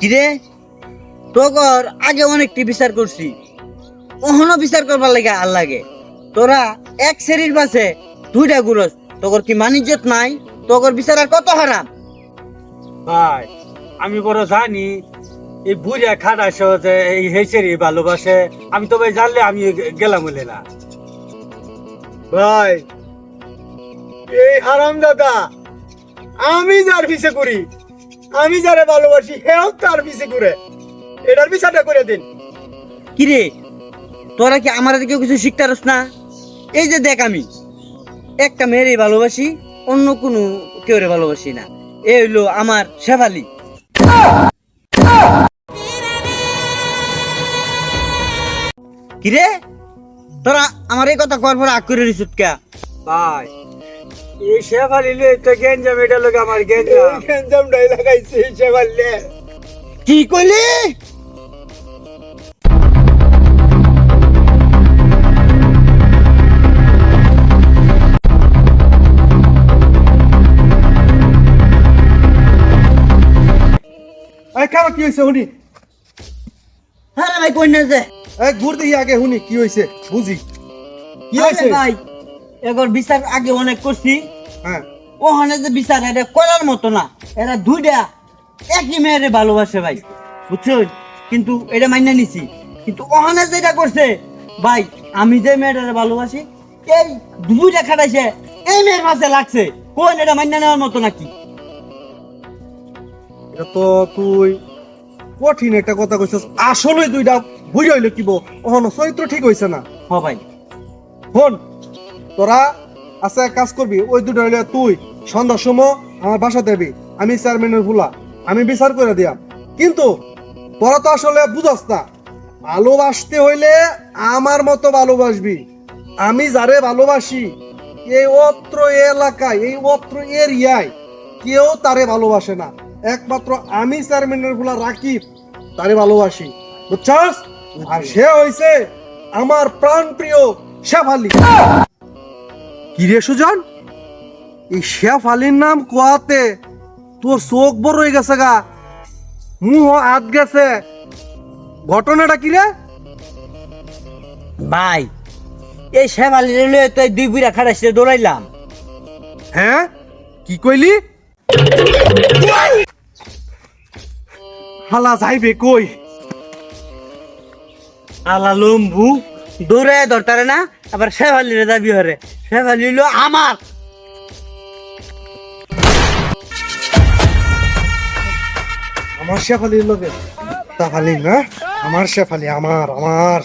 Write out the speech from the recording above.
কিরে তোর আগে অনেকটি বিচার করছি, ওহনো বিচার করবার লাগে আর লাগে। তোরা এক শ্রেণীর পাশে দুইটা গুরস, তোর কি মানিজ্যত নাই? তোর বিচার আর কত হারাম? ভাই আমি বড় জানি এই বুড়িয়া খাটা সহজে এই হেসেরি ভালোবাসে। আমি তো ভাই জানলে আমি গেলাম বলে না। ভাই এই হারাম দাদা আমি যার পিছে করি, আমি যারে ভালোবাসি হেও তার পিছে করে, এটার বিচারটা করে দিন। কিরে তোরা কি আমার কেউ কিছু শিখতে পারস না? এই যে দেখ, আমি একটা মেয়েরই ভালোবাসি, অন্য কোনো কেউ ভালোবাসি না। এ হইলো আমার শেফালি। কিরে তোরা আমার এই কথা কর পরে আগ করে রিসুট কে? ভাই এই শেফালি তো গেঞ্জাম, এটা লোক আমার গেঞ্জাম। গেঞ্জামটাই লাগাইছে সে বললে। কি কইলি? এই কেন কি হয়েছে শুনি? হ্যাঁ ভাই কই না যে এই ঘুর দিই আগে শুনি কি হয়েছে বুঝি। কি আরে হয়েছে? ভাই এগর বিচার আগে অনেক করছি, হ্যাঁ ওখানে যে বিচার এটা করার মতো না। এরা দুইটা একই মেয়েরে ভালোবাসে ভাই, বুঝছো? কিন্তু এটা মাইনা নিছি। কিন্তু ওখানে যেটা করছে ভাই, আমি যে মেয়েটারে ভালোবাসি এই দুইটা খাটাইছে, এই মেয়ের মাঝে লাগছে। কোন এটা মাইনা নেওয়ার মতো নাকি? এটা তো তুই কঠিন একটা কথা কইছস। আসলে দুইটা বুঝ হইলো কি বো, ওহনো চরিত্র ঠিক হইছে না। হ ভাই হন তোরা আচ্ছা এক কাজ করবি, ওই দুটো হইলে তুই সন্ধ্যার সময় আমার বাসা দেবি, আমি চেয়ারম্যানের ভুলা আমি বিচার করে দিয়াম। কিন্তু তোরা তো আসলে বুঝস না, ভালোবাসতে হইলে আমার মতো ভালোবাসবি। আমি যারে ভালোবাসি এই অত্র এলাকায় এই অত্র এরিয়ায় কেউ তারে ভালোবাসে না, একমাত্র আমি চেয়ারম্যানের ভুলা রাকিব তারে ভালোবাসি, বুঝছস? আর সে হইছে আমার প্রাণ প্রিয় শেফালি। কি রে সুজন, এই শেফালির নাম কোয়াতে তোর চোখ বড় হয়ে গেছে গা, মুহ আট গেছে, ঘটনাটা কি রে? ভাই এই শেফালি রেলে তো এই দুই বুড়া খাটাইছে দৌড়াইলাম। হ্যাঁ কি কইলি? হালা যাইবে কই? আলা লম্বু দৌড়ে ধরতারে না, আবার শেফালিরে দাবি হরে। শেফালি হইলো আমার। আমার শেফালির লগে তাফালি না, আমার শেফালি আমার আমার